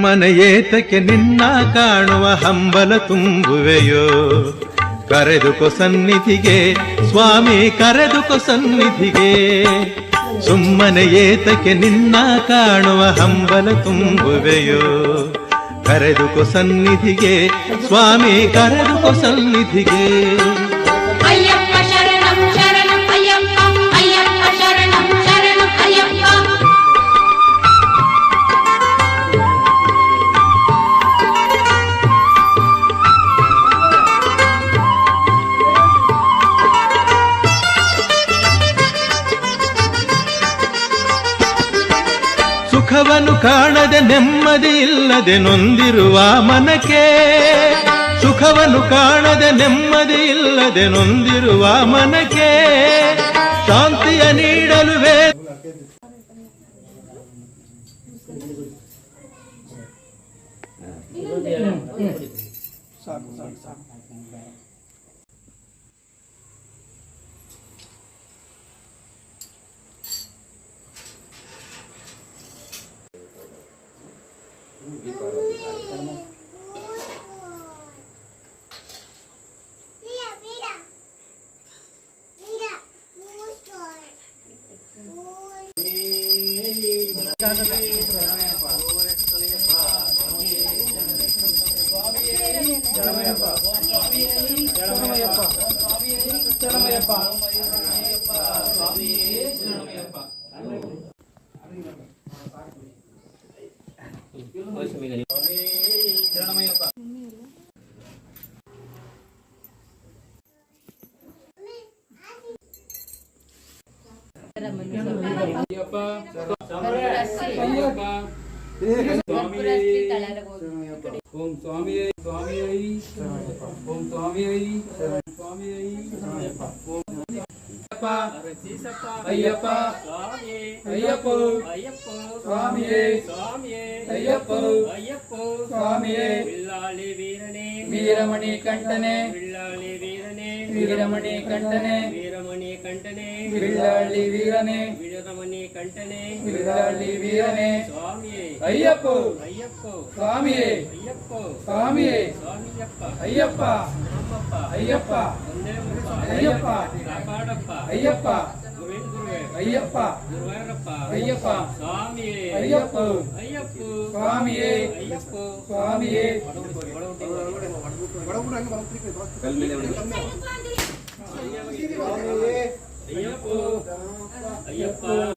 ಸುಮ್ಮನೆ ಏತಕ್ಕೆ ನಿನ್ನ ಕಾಣುವ ಹಂಬಲ ತುಂಬುವೆಯೋ ಕರೆದುಕೊ ಸನ್ನಿಧಿಗೆ ಸ್ವಾಮಿ ಕರೆದುಕೊ ಸನ್ನಿಧಿಗೆ ಸುಮ್ಮನೆ ಏತಕ್ಕೆ ನಿನ್ನ ಕಾಣುವ ಹಂಬಲ ತುಂಬುವೆಯೋ ಕರೆದುಕೊ ಸನ್ನಿಧಿಗೆ ಸ್ವಾಮಿ ಕರೆದುಕೊ ಸನ್ನಿಧಿಗೆ ಅಯ್ಯಪ್ಪ ಶರಣಂ ಶರಣಂ ಅಯ್ಯಪ್ಪ ಅಯ್ಯಪ್ಪ ಶರಣಂ ಶರಣಂ ಅಯ್ಯಪ್ಪ ಸುಖವನ್ನು ಕಾಣದೆ ನೆಮ್ಮದಿ ಇಲ್ಲದೆ ನೊಂದಿರುವ ಮನಕ್ಕೆ ಸುಖವನ್ನು ಕಾಣದೆ ನೆಮ್ಮದಿ ಇಲ್ಲದೆ ನೊಂದಿರುವ ಮನಕ್ಕೆ ಶಾಂತಿಯ ನೀಡಲು ओम स्वामी स्वामी ओम स्वामी स्वामी अय्यप्पा अय्यप्पो स्वामी अय्यप्पो स्वामी विल्लाली वीरने वीरमणि कंठने विल्लाली वीरने वीरमणि कंठने वीरमणि कंठने विल्लाली वीरने वीरमणि कंठने विल्लाली वीरने स्वामी अय्यप्पो अय्यप्पो स्वामी अय्यप्पो स्वामी स्वामीयप्पा अय्यप्पा अय्यप्पा अय्यप्पा कापाडप्पा अय्यप्पा अय्यप्पा अय्यप्पा स्वामी अय्यप्पो अय्यप्पो स्वामी अय्यप्पो स्वामी अय्यप्पो अय्यप्पा